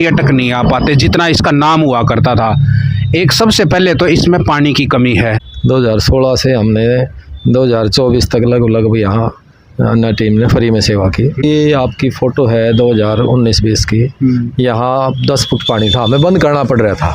पर्यटक नहीं आ पाते जितना इसका नाम हुआ करता था। एक सबसे पहले तो इसमें पानी की कमी है। 2016 से हमने 2024 तक लगभग यहाँ अन्ना टीम ने फ्री में सेवा की। ये आपकी फ़ोटो है 2019-20 की। यहाँ 10 फुट पानी था, हमें बंद करना पड़ रहा था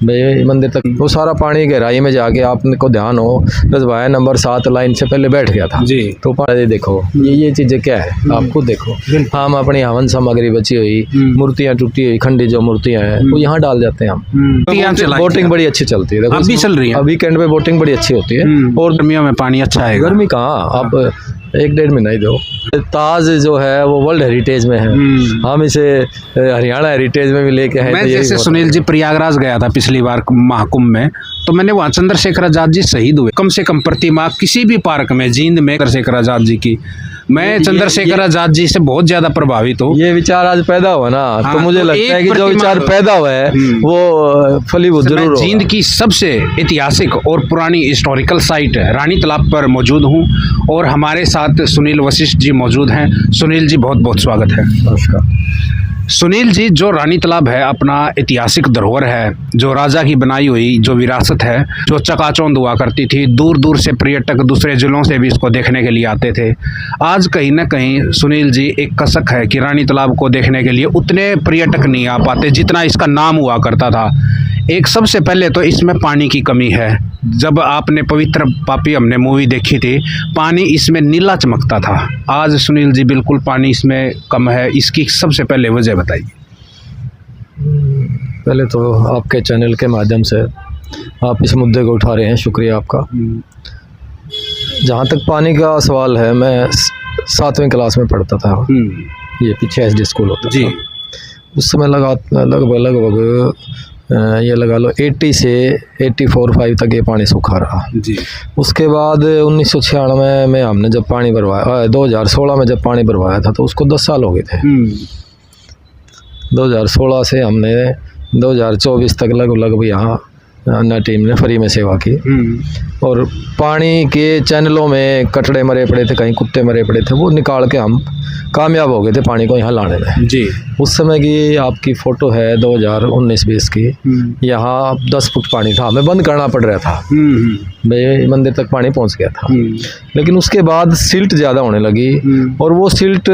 भाई मंदिर तक। वो सारा पानी गहराई में जाके आपको ध्यान हो रजवाया नंबर 7 लाइन से पहले बैठ गया था जी। तो पानी देखो ये चीज़ें क्या है आप खुद देखो। हम अपनी हवन सामग्री बची हुई, मूर्तियाँ टूटी हुई, खंडी जो मूर्तियाँ हैं वो यहाँ डाल जाते हैं हम। बोटिंग बड़ी अच्छी चलती है, अभी चल रही है। वीकेंड पे बोटिंग बड़ी अच्छी होती है। और गर्मियों में पानी अच्छा है। गर्मी कहाँ, आप 1-1.5 महीना ही दो। ताज जो है वो वर्ल्ड हेरिटेज में है, हम इसे हरियाणा हेरिटेज में भी लेके आए। मैं जैसे सुनील जी प्रयागराज गया था पिछली बार महाकुंभ में, तो मैंने वहाँ चंद्रशेखर आजाद जी शहीद हुए। कम से कम प्रतिमा किसी भी पार्क में जींद में चंद्रशेखर आजाद जी की, मैं चंद्रशेखर आजाद जी से बहुत ज्यादा प्रभावित हूँ। ये विचार आज पैदा हुआ ना, तो मुझे लगता है कि जो विचार पैदा हुआ है वो फलीभूत जरूर होगा। जींद की सबसे ऐतिहासिक और पुरानी हिस्टोरिकल साइट रानी तालाब पर मौजूद हूँ और हमारे साथ सुनील वशिष्ठ जी मौजूद हैं। सुनील जी बहुत बहुत स्वागत है। नमस्कार। सुनील जी, जो रानी तालाब है अपना ऐतिहासिक धरोहर है, जो राजा की बनाई हुई जो विरासत है, जो चकाचौंध हुआ करती थी। दूर दूर से पर्यटक दूसरे जिलों से भी इसको देखने के लिए आते थे। आज कहीं ना कहीं सुनील जी एक कसक है कि रानी तालाब को देखने के लिए उतने पर्यटक नहीं आ पाते जितना इसका नाम हुआ करता था। एक सबसे पहले तो इसमें पानी की कमी है। जब आपने पवित्र पापी हमने मूवी देखी थी, पानी इसमें नीला चमकता था। आज सुनील जी बिल्कुल पानी इसमें कम है, इसकी सबसे पहले वजह बताइए। पहले तो आपके चैनल के माध्यम से आप इस मुद्दे को उठा रहे हैं, शुक्रिया आपका। जहाँ तक पानी का सवाल है, मैं 7वीं क्लास में पढ़ता था, ये पीछे SD स्कूल होता जी। उस समय लगभग ये लगा लो 80 से 84-85 तक ये पानी सूखा रहा जी। उसके बाद 1996 में हमने जब पानी भरवाया, 2016 में जब पानी भरवाया था तो उसको 10 साल हो गए थे। 2016 से हमने 2024 तक लगभग यहाँ अन्ना टीम ने फ्री में सेवा की। और पानी के चैनलों में कचड़े मरे पड़े थे, कहीं कुत्ते मरे पड़े थे, वो निकाल के हम कामयाब हो गए थे पानी को यहाँ लाने में जी। उस समय की आपकी फ़ोटो है 2019-20 की। यहाँ 10 फुट पानी था, हमें बंद करना पड़ रहा था भाई मंदिर तक पानी पहुँच गया था। लेकिन उसके बाद सिल्ट ज़्यादा होने लगी और वो सिल्ट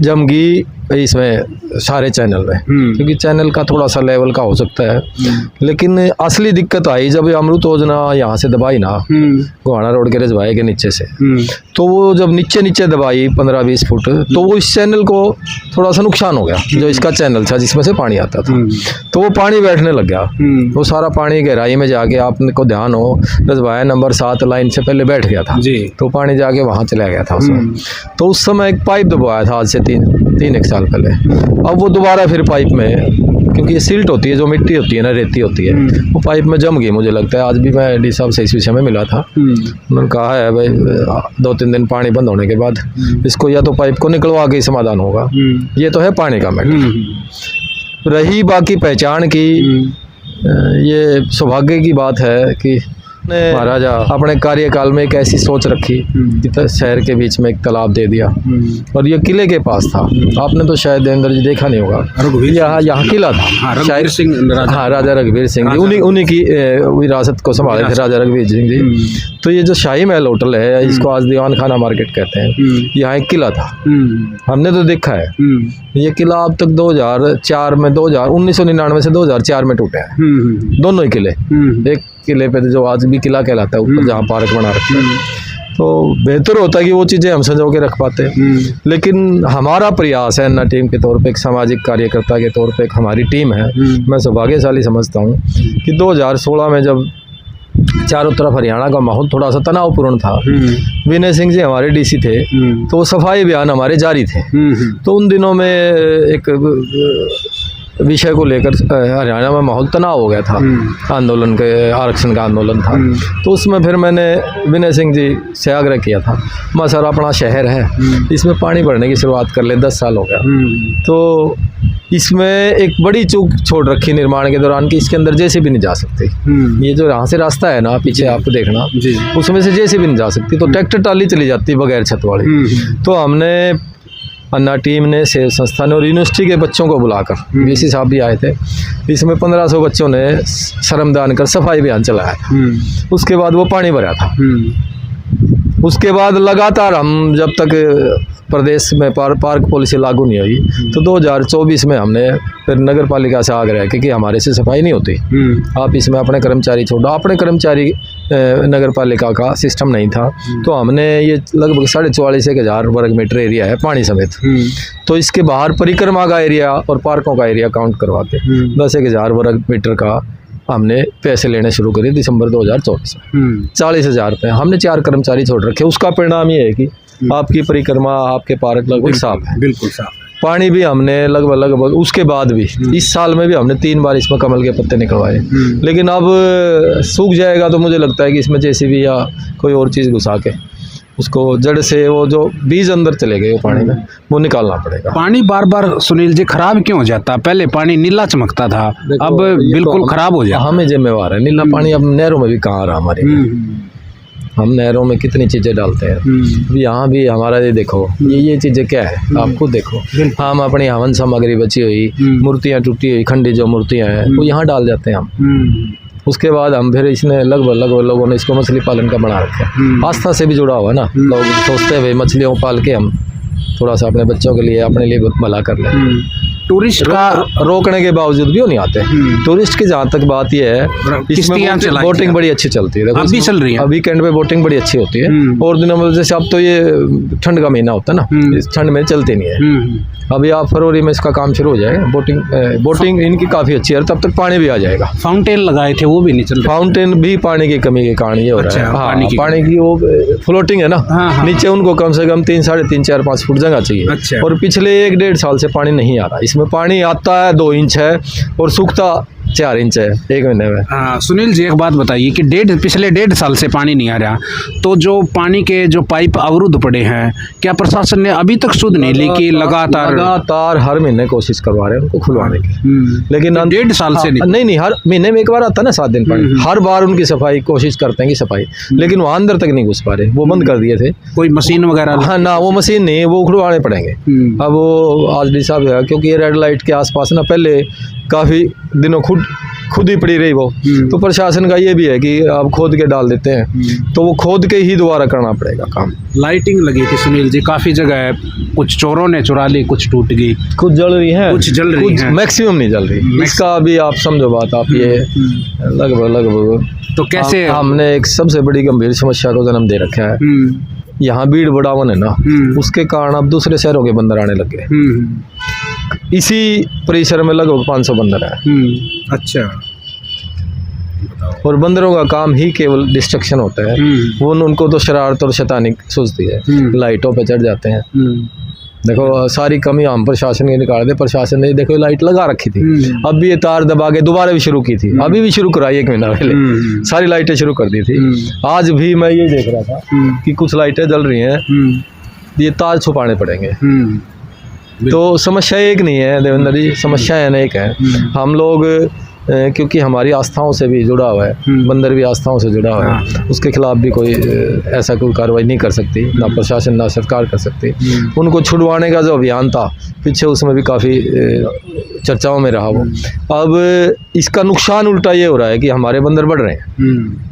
जम गई इसमें सारे चैनल में, क्योंकि चैनल का थोड़ा सा लेवल का हो सकता है। लेकिन असली दिक्कत आई जब अमृत योजना यहाँ से दबाई ना, गोहाना रोड के रजवाए के नीचे से, तो वो जब नीचे दबाई 15-20 फुट, तो वो इस चैनल को थोड़ा सा नुकसान हो गया। जो इसका चैनल था जिसमें से पानी आता था, तो वो पानी बैठने लग गया। वो सारा पानी गहराई में जाके आपको ध्यान हो रजवाया नंबर 7 लाइन से पहले बैठ गया था जी। तो पानी जाके वहाँ चला गया था उसमें। तो उस समय एक पाइप दबाया था आज से 3-1 साल पहले। अब वो दोबारा फिर पाइप में, क्योंकि ये सिल्ट होती है, जो मिट्टी होती है ना, रेती होती है, वो पाइप में जम गई। मुझे लगता है आज भी मैं डी साहब से इस विषय में मिला था, उन्होंने कहा है भाई 2-3 दिन पानी बंद होने के बाद इसको या तो पाइप को निकलवा के समाधान होगा। ये तो है पानी का मैटर। रही बाकी पहचान की, ये सौभाग्य की बात है कि महाराजा अपने कार्यकाल में एक ऐसी सोच रखी कि शहर के बीच में एक तालाब दे दिया। और ये किले के पास था, आपने तो शायद देवेंद्र जी देखा नहीं होगा, यहाँ किला था शायद सिंह, हाँ राजा रघुवीर सिंह जी, उन्हीं की विरासत को संभाले थे राजा रघुवीर सिंह जी। तो ये जो शाही महल होटल है, इसको आज दीवान खाना मार्केट कहते हैं, यहाँ एक किला था, हमने तो देखा है। ये किला अब तक 2004 में 1999 से 2004 में टूटा है, दोनों ही किले। एक किले पे जो आज भी किला कहलाता है ऊपर, जहाँ पार्क बना रखा है, तो बेहतर होता है कि वो चीज़ें हम संजो के रख पाते। लेकिन हमारा प्रयास है अन्ना टीम के तौर पे, एक सामाजिक कार्यकर्ता के तौर पे एक हमारी टीम है। मैं सौभाग्यशाली समझता हूँ कि 2016 में जब चारों तरफ हरियाणा का माहौल थोड़ा सा तनावपूर्ण था, विनय सिंह जी हमारे DC थे, तो सफाई अभियान हमारे जारी थे। तो उन दिनों में एक विषय को लेकर हरियाणा में माहौल तनाव हो गया था, आंदोलन के, आरक्षण का आंदोलन था। तो उसमें फिर मैंने विनय सिंह जी से आग्रह किया था, मैं सर अपना शहर है, इसमें पानी भरने की शुरुआत कर ले, 10 साल हो गया। तो इसमें एक बड़ी चूक छोड़ रखी निर्माण के दौरान कि इसके अंदर JCB नहीं जा सकती। ये जो यहाँ से रास्ता है ना, पीछे आपको देखना, उसमें से JCB नहीं जा सकती, तो ट्रैक्टर ट्राली चली जाती बगैर छत वाली। तो हमने अन्ना टीम ने, सेव संस्था ने और यूनिवर्सिटी के बच्चों को बुलाकर, वीसी साहब भी आए थे। इसमें 1500 बच्चों ने श्रमदान कर सफाई अभियान चलाया। उसके बाद वो पानी भरा था। उसके बाद लगातार हम, जब तक प्रदेश में पार्क पॉलिसी लागू नहीं हुई, तो 2024 में हमने फिर नगर पालिका से आग्रह किया कि हमारे से सफाई नहीं होती, आप इसमें अपने कर्मचारी छोड़ो। अपने कर्मचारी नगर पालिका का सिस्टम नहीं था, तो हमने ये लगभग 44,500 वर्ग मीटर एरिया है पानी समेत, तो इसके बाहर परिक्रमा का एरिया और पार्कों का एरिया काउंट करवा के 10,000 वर्ग मीटर का हमने पैसे लेने शुरू करे दिसंबर 2024 में। 40,000 रुपये हमने 4 कर्मचारी छोड़ रखे। उसका परिणाम ये है कि आपकी परिक्रमा, आपके पार्क लगभग साफ है, बिल्कुल साफ। पानी भी हमने लगभग उसके बाद भी इस साल में भी हमने 3 बार इसमें कमल के पत्ते निकलवाए। लेकिन अब सूख जाएगा तो मुझे लगता है कि इसमें जेसीबी या कोई और चीज़ घुसा के उसको जड़ से, वो जो बीज अंदर चले गए वो पानी में, वो निकालना पड़ेगा। पानी बार बार सुनील जी खराब क्यों हो जाता? पहले पानी नीला चमकता था, अब बिल्कुल खराब हो जाता। हमें जिम्मेवार है। नीला पानी अब नहरों में भी कहाँ आ रहा हमारे, हम नहरों में कितनी चीज़ें डालते हैं। अब यहाँ भी हमारा ये देखो, ये चीज़ें क्या है आप खुद देखो। हम अपनी हवन सामग्री बची हुई, मूर्तियाँ टूटी हुई, खंडी जो मूर्तियाँ हैं वो यहाँ डाल जाते हैं हम। उसके बाद हम फिर इसने लगभग लोगों ने इसको मछली पालन का बना रखा है। आस्था से भी जुड़ा हुआ है ना, लोग सोचते हुए मछलियों पाल के हम थोड़ा सा अपने बच्चों के लिए, अपने लिए भला कर लें। टूरिस्ट का रोकने के बावजूद भी वो नहीं आते। टूरिस्ट की जहाँ तक बात यह है, किश्तियाँ बोटिंग बड़ी अच्छी चलती है। अभी चल रही है, वीकेंड पे बोटिंग बड़ी अच्छी होती है। और दिनों में जैसे अब तो ये ठंड का महीना होता है ना, इस ठंड में चलती नहीं है। अभी आप फरवरी में इसका काम शुरू हो जाएगा। बोटिंग इनकी काफ़ी अच्छी है, तब तक पानी भी आ जाएगा। फाउंटेन लगाए थे वो भी नहीं चल रहे। फाउंटेन भी पानी की कमी के कारण ये हो रहा है। हाँ, पानी की वो फ्लोटिंग है ना, नीचे उनको कम से कम 3, 3.5, 4, 5 फुट जगह चाहिए। और पिछले 1-1.5 साल से पानी नहीं आ रहा। इसमें पानी आता है 2 इंच है और सूखता 4 इंच है 1 महीने में। हाँ सुनील जी, एक बात बताइए कि पिछले 1.5 साल से पानी नहीं आ रहा, तो जो पानी के जो पाइप अवरुद्ध पड़े हैं, क्या प्रशासन ने अभी तक सुध नहीं ली कि लगातार हर महीने कोशिश करवा रहे हैं उनको खुलवाने की, लेकिन 1.5 साल से नहीं, हर महीने में एक बार आता है ना 7 दिन पानी। हर बार उनकी सफाई कोशिश करते हैं कि सफाई, लेकिन वहाँ अंदर तक नहीं घुस पा रहे, वो बंद कर दिए थे। कोई मशीन वगैरह? हाँ ना, वो मशीन नहीं, वो खुलवाने पड़ेंगे। अब वो आज साहब है, क्योंकि ये रेड लाइट के आसपास ना पहले काफ़ी दिनों खुद ही पड़ी रही वो, तो प्रशासन का ये भी है कि आप खोद के डाल देते हैं, तो वो खोद के ही दोबारा करना पड़ेगा काम। लाइटिंग लगी थी सुनील जी काफ़ी जगह है, कुछ चोरों ने चुरा ली, कुछ टूट गई, कुछ जल रही है, कुछ जल रही है, मैक्सिमम नहीं जल रही। इसका भी आप समझो बात, आप ये लगभग तो कैसे हमने एक सबसे बड़ी गंभीर समस्या को जन्म दे रखा है। यहाँ भीड़ बढ़ावन है ना, उसके कारण अब दूसरे शहरों के बंदर आने लग गए। इसी परिसर में लगभग 500 बंदर है। अच्छा। और बंदरों का काम ही केवल डिस्ट्रक्शन होता है। वो उनको तो शरारत और शैतानी सूझती है, लाइटों पे चढ़ जाते हैं। देखो सारी कमी हम प्रशासन के निकाल दे। प्रशासन ने देखो लाइट लगा रखी थी, अब भी ये तार दबा के दोबारा भी शुरू की थी, अभी भी शुरू कराई 1 महीना पहले, सारी लाइटें शुरू कर दी थी। आज भी मैं ये देख रहा था कि कुछ लाइटें जल रही हैं, ये तार छुपाने पड़ेंगे। तो समस्या एक नहीं है देवेंद्र जी, समस्या अनेक है। हम लोग क्योंकि हमारी आस्थाओं से भी जुड़ा हुआ है, बंदर भी आस्थाओं से जुड़ा हुआ है, उसके खिलाफ भी कोई ऐसा कोई कार्रवाई नहीं कर सकती, ना प्रशासन ना सरकार कर सकती। उनको छुड़वाने का जो अभियान था पीछे, उसमें भी काफ़ी चर्चाओं में रहा वो। अब इसका नुकसान उल्टा ये हो रहा है कि हमारे बंदर बढ़ रहे हैं।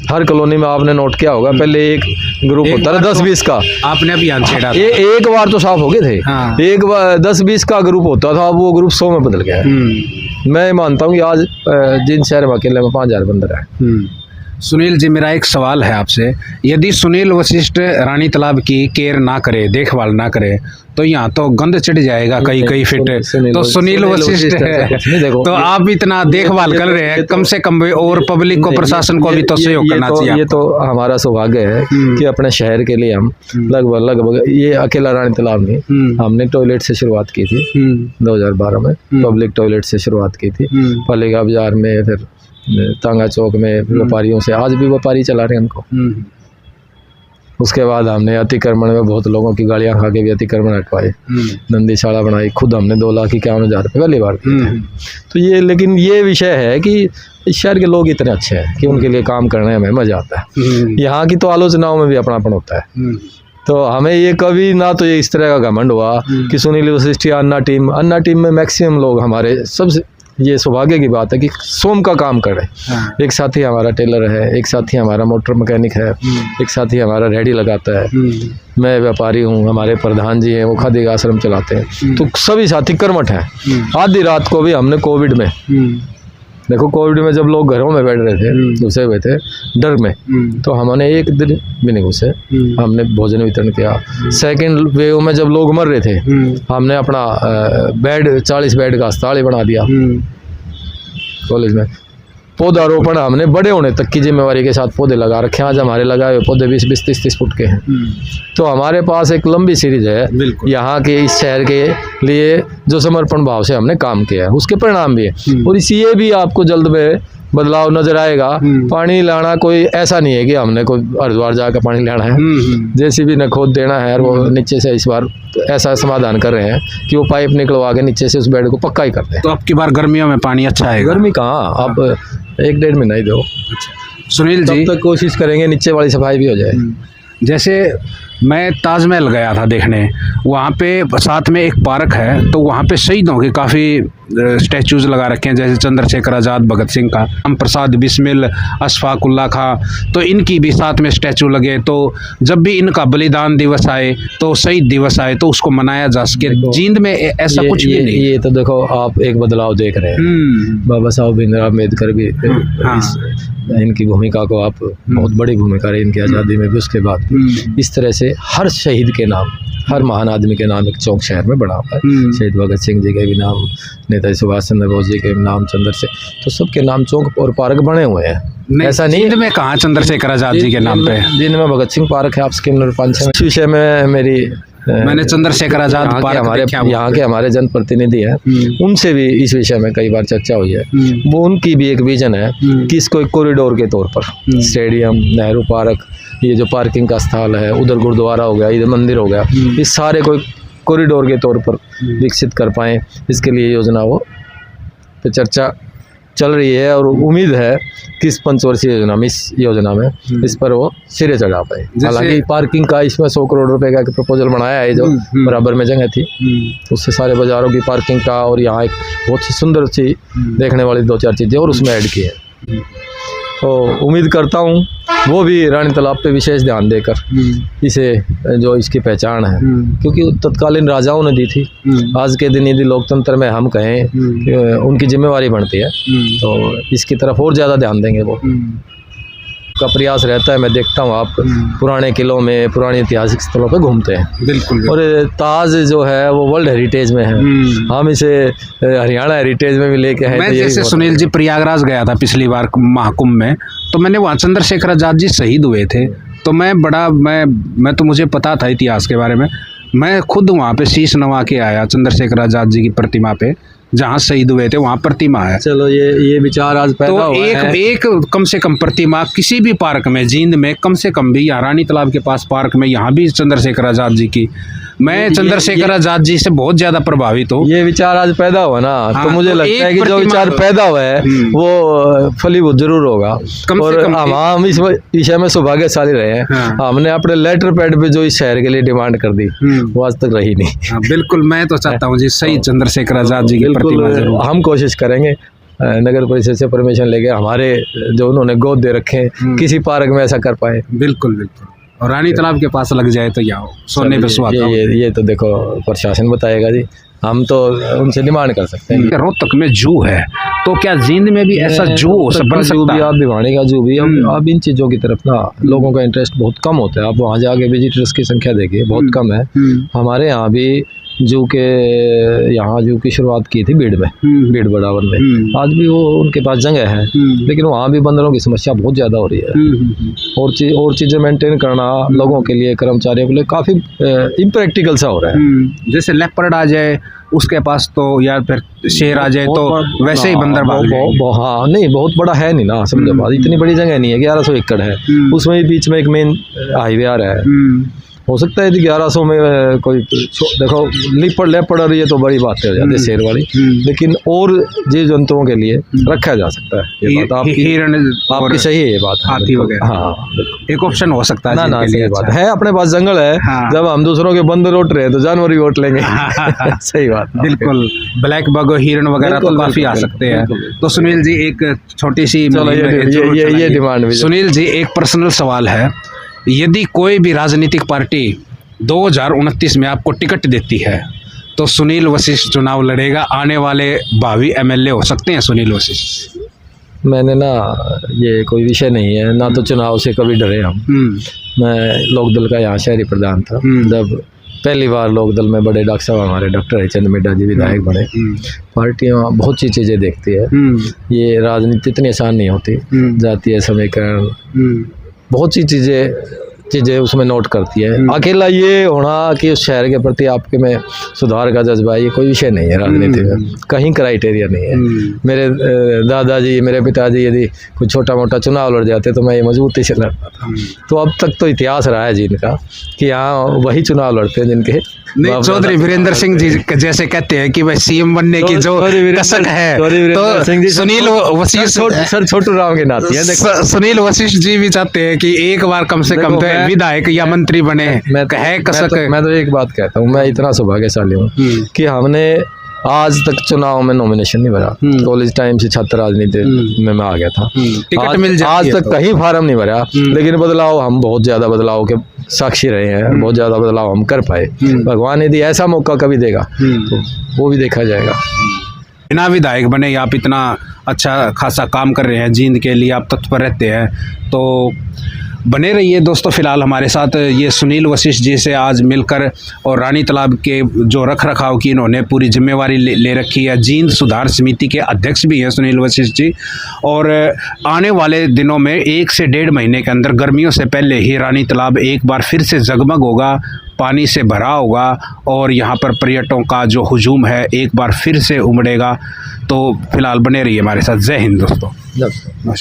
हर कॉलोनी में आपने नोट किया होगा, पहले एक ग्रुप होता था 10-20 का, आपने अभियान छेड़ा, एक बार तो साफ हो गए थे। हाँ। एक बार 10-20 का ग्रुप होता था, अब वो ग्रुप 100 में बदल गया है। मैं मानता हूँ कि आज जिन शहर में अकेले में 5000 बंदर है। सुनील जी, मेरा एक सवाल है आपसे, यदि सुनील वशिष्ठ रानी तालाब की केयर ना करे, देखभाल ना करे, तो यहाँ तो गंद चढ़ जाएगा कई फिट। तो सुनील वशिष्ठ है, तो आप इतना देखभाल कर रहे हैं, कम से कम और पब्लिक को, प्रशासन को भी तो सहयोग करना चाहिए। ये तो हमारा सौभाग्य है कि अपने शहर के लिए हम लगभग ये अकेला रानी तालाब नहीं, हमने टॉयलेट से शुरुआत की थी 2012 में, पब्लिक टॉयलेट से शुरुआत की थी पालिका बाजार में, फिर तांगा चौक में व्यापारियों से, आज भी व्यापारी चला रहे हैं उनको। उसके बाद हमने अतिक्रमण में बहुत लोगों की गाड़ियां खा के भी अतिक्रमण हटवाए, नंदीशाला बनाई, खुद हमने 2,51,000 रुपये पहली बार दिए थे। तो ये, लेकिन ये विषय है कि इस शहर के लोग इतने अच्छे हैं कि उनके लिए काम करने में मज़ा आता है। यहाँ की तो आलोचनाओं में भी अपनापन होता है, तो हमें ये कभी ना तो ये इस तरह का घमंड हुआ कि सुनील वशिष्ठ या अन्ना टीम में मैक्सिमम लोग हमारे, सबसे ये सौभाग्य की बात है कि सोम का काम करे। एक साथी हमारा टेलर है, एक साथी हमारा मोटर मैकेनिक है, एक साथी हमारा रेडी लगाता है, मैं व्यापारी हूँ, हमारे प्रधान जी हैं वो खादी का आश्रम चलाते हैं। तो सभी साथी कर्मठ हैं। आधी रात को भी हमने कोविड में, देखो कोविड में जब लोग घरों में बैठ रहे थे, घुसे हुए थे डर में, तो हमने एक दिन भी नहीं घुसे, हमने भोजन वितरण किया। सेकंड वेव में जब लोग मर रहे थे, हमने अपना बेड 40 बेड का अस्पताल ही बना दिया कॉलेज में। पौधारोपण हमने बड़े होने तक की जिम्मेवारी के साथ पौधे लगा रखे हैं। आज हमारे लगाए हुए पौधे 20-20, 30-30 फुट के हैं। तो हमारे पास एक लंबी सीरीज है यहाँ के, इस शहर के लिए जो समर्पण भाव से हमने काम किया है, उसके परिणाम भी है। और इसी ये भी आपको जल्द में बदलाव नजर आएगा। पानी लाना कोई ऐसा नहीं है कि हमने कोई हरिद्वार जाकर पानी लाना है, जेसीबी ने खोद देना है और वो नीचे से इस बार ऐसा समाधान कर रहे हैं कि वो पाइप निकलवा के नीचे से उस बेड को पक्का ही करते हैं। तो अब की बार गर्मियों में पानी अच्छा है? गर्मी कहाँ, आप 1-1.5 महीना ही दो। सुनील जी, तब तक कोशिश करेंगे नीचे वाली सफाई भी हो जाए। जैसे मैं ताजमहल गया था देखने, वहाँ पे साथ में एक पार्क है, तो वहाँ पे शहीदों के काफ़ी स्टैचूज लगा रखे हैं, जैसे चंद्रशेखर आज़ाद, भगत सिंह का, राम प्रसाद बिस्मिल, अशफाकुल्ला खां, तो इनकी भी साथ में स्टैचू लगे। तो जब भी इनका बलिदान दिवस आए, तो शहीद दिवस आए, तो उसको मनाया जा सके। जींद में ऐसा कुछ भी नहीं। ये तो देखो आप एक बदलाव देख रहे हैं। बाबा साहब भीमराव अम्बेडकर भी इनकी भूमिका को आप, बहुत बड़ी भूमिका रही इनकी आज़ादी में भी, उसके बाद इस तरह से हर शहीद के नाम, हर महान आदमी के नाम एक चौक शहर में बना हुआ है। शहीद भगत सिंह जी के भी नाम, नेताजी सुभाष चंद्र बोस जी के नाम, तो सबके नाम चौक और पार्क बने हुए हैं। ऐसा नहीं में कहाँ चंद्रशेखर आज़ाद जी के नाम पे, जिनमें भगत सिंह पार्क है आपके नंबर 5 में। इस विषय में मेरी मैंने चंद्रशेखर आज़ाद पार्क, हमारे यहाँ के हमारे जनप्रतिनिधि हैं, उनसे भी इस विषय में कई बार चर्चा हुई है। वो उनकी भी एक विजन है कि इसको एक कॉरिडोर के तौर पर, स्टेडियम, नेहरू पार्क, ये जो पार्किंग का स्थल है, उधर गुरुद्वारा हो गया, इधर मंदिर हो गया, इस सारे को कॉरिडोर के तौर पर विकसित कर पाएँ, इसके लिए योजना वो पे चर्चा चल रही है। और उम्मीद है कि इस 5 वर्षीय योजना में, इस योजना में इस पर वो सिरे चढ़ा पाए। हालांकि पार्किंग का इसमें 100 करोड़ रुपए का प्रपोजल बनाया है, जो बराबर में जगह थी, उससे सारे बाजारों की पार्किंग का, और यहाँ एक बहुत सी सुंदर सी देखने वाली 2-4 चीज़ें और उसमें ऐड की है। तो उम्मीद करता हूँ वो भी रानी तालाब पे विशेष ध्यान देकर इसे, जो इसकी पहचान है, क्योंकि तत्कालीन राजाओं ने दी थी, आज के दिन यदि लोकतंत्र में हम कहें उनकी जिम्मेवारी बनती है, तो इसकी तरफ और ज़्यादा ध्यान देंगे वो का प्रयास रहता है। मैं देखता हूँ आप पुराने किलों में, पुरानी ऐतिहासिक स्थलों पे घूमते हैं। बिल्कुल। और ताज जो है वो वर्ल्ड हेरिटेज में है, हम इसे हरियाणा हेरिटेज में भी लेके आए। मैं जैसे सुनील जी प्रयागराज गया था पिछली बार महाकुंभ में, तो मैंने वहाँ चंद्रशेखर आज़ाद जी शहीद हुए थे, तो मैं तो मुझे पता था इतिहास के बारे में, मैं खुद वहाँ पे शीश नवा के आया चंद्रशेखर आज़ाद जी की प्रतिमा पे, जहाँ शहीद हुए थे वहाँ प्रतिमा है। चलो ये विचार आज पैदा हुआ है। एक कम से कम प्रतिमा किसी भी पार्क में, जींद में कम से कम भी, यहाँ रानी तालाब के पास पार्क में, यहाँ भी चंद्रशेखर आज़ाद जी की, मैं चंद्रशेखर आज़ाद जी से बहुत ज्यादा प्रभावित हूँ। ये विचार आज पैदा हुआ ना, हाँ, तो मुझे लगता है कि जो विचार पैदा हुआ है वो फलीभूत जरूर होगा। और हम इस विषय में सौभाग्यशाली रहे हैं। हाँ। हमने अपने लेटर पैड पे जो इस शहर के लिए डिमांड कर दी वो आज तक रही नहीं। हाँ, बिल्कुल, मैं तो चाहता हूँ जी सही चंद्रशेखर आज़ाद जी की प्रतिमा जरूर। हम कोशिश करेंगे नगर परिषद से परमिशन लेके, हमारे जो उन्होंने गोद दे रखे हैं किसी पार्क में ऐसा कर पाए। बिल्कुल बिल्कुल, और रानी तालाब के पास लग जाए तो यहाँ सोने पे सुहागा। ये तो देखो प्रशासन बताएगा जी, हम तो उनसे डिमांड कर सकते हैं। रोहतक में जू है, तो क्या जींद में भी ऐसा जू बन सकता है? आप भिवानी का जू भी, अब इन चीज़ों की तरफ ना लोगों का इंटरेस्ट बहुत कम होता है। आप वहाँ जाके विजिटर्स की संख्या देखिए, बहुत कम है। हमारे यहाँ भी जू की शुरुआत की थी भीड़ में, भीड़ बढ़ावन में। आज भी वो उनके पास जगह है, लेकिन वहाँ भी बंदरों की समस्या बहुत ज़्यादा हो रही है। और चीज़ें मेंटेन करना लोगों के लिए, कर्मचारियों के लिए काफ़ी इम्प्रैक्टिकल सा हो रहा है। जैसे लेपर्ड आ जाए उसके पास तो, या फिर शेर आ जाए तो वैसे ही बंदर हाँ नहीं, बहुत बड़ा है नहीं ना, समझो बात, इतनी बड़ी जगह नहीं है, 1100 एकड़ है, उसमें बीच में एक मेन हाईवे आ रहा है, हो सकता है 1100 में कोई देखो लीपड़ लेपड़ और ये तो बड़ी बात हो जाती है शेर वाली, लेकिन और जीव जंतुओं के लिए रखा जा सकता है। ये बात आपकी हिरण आपकी सही है ये बात। हाथी वगैरह, हाँ एक ऑप्शन हो सकता है ना ना जिनके लिए सही बात अच्छा है। अपने पास जंगल है, हाँ। जब हम दूसरों के बंदर वोट रहे हैं तो जानवर भी वोट लेंगे। सही बात, बिल्कुल। ब्लैक बग हिरण वगैरह तो बिल्कुल, काफी आ बिल्कुल, सकते हैं। बिल्कुल। तो सुनील जी एक छोटी सी चलो ये डिमांड भी। सुनील जी एक पर्सनल सवाल है, यदि कोई भी राजनीतिक पार्टी 2029 में आपको टिकट देती है तो सुनील वशिष्ठ चुनाव लड़ेगा, आने वाले भावी एमएलए हो सकते हैं सुनील वशिष्ठ? मैंने ना ये कोई विषय नहीं है ना, तो चुनाव से कभी डरे हम। मैं लोकदल का यहाँ शहरी प्रधान था जब पहली बार लोकदल में बड़े डॉक्टर साहब हमारे डॉक्टर हरिचंद मिड्डा जी विधायक बने। पार्टियाँ बहुत सी चीज़ें देखती है, ये राजनीति इतनी आसान नहीं होती, जातीय समीकरण बहुत सी चीज़ें उसमें नोट करती है। अकेला ये होना कि उस शहर के प्रति आपके में सुधार का जज्बा है, ये कोई विषय नहीं है राजनीति में, कहीं क्राइटेरिया नहीं है। मेरे दादाजी मेरे पिताजी यदि कुछ छोटा मोटा चुनाव लड़ जाते तो मैं ये मजबूती से लड़ता था। तो अब तक तो इतिहास रहा है जी इनका कि यहाँ वही चुनाव लड़ते हैं जिनके चौधरी वीरेंद्र सिंह जी जैसे कहते हैं कि भाई सीएम बनने की जो कसक है, तो सुनील वशिष्ठ सर छोटू राम के नाती है। सुनील वशिष्ठ जी भी चाहते हैं कि एक बार कम से कम तो विधायक या मंत्री बने। मैं तो एक बात कहता हूँ, मैं इतना सौभाग्यशाली हूँ कि हमने आज तक चुनाव में नॉमिनेशन नहीं भरा। कॉलेज टाइम से छात्र राजनीति में मैं आ गया था, टिकट मिल जाती आज है तक कहीं फार्म नहीं भरा, लेकिन बदलाव हम बहुत ज्यादा बदलाव के साक्षी रहे हैं, बहुत ज्यादा बदलाव हम कर पाए। भगवान यदि ऐसा मौका कभी देगा तो वो भी देखा जाएगा। बिना विधायक बने आप इतना अच्छा खासा काम कर रहे हैं, जींद के लिए आप तत्पर रहते हैं, तो बने रहिए दोस्तों। फिलहाल हमारे साथ ये सुनील वशिष्ठ जी से आज मिलकर और रानी तालाब के जो रख रखाव की इन्होंने पूरी जिम्मेवारी ले रखी है। जींद सुधार समिति के अध्यक्ष भी हैं सुनील वशिष्ठ जी, और आने वाले दिनों में 1 से 1.5 महीने के अंदर गर्मियों से पहले ही रानी तालाब एक बार फिर से जगमग होगा, पानी से भरा होगा और यहाँ पर पर्यटकों का जो हुजूम है एक बार फिर से उमड़ेगा। तो फिलहाल बने रहिए हमारे साथ। जय हिंद दोस्तों।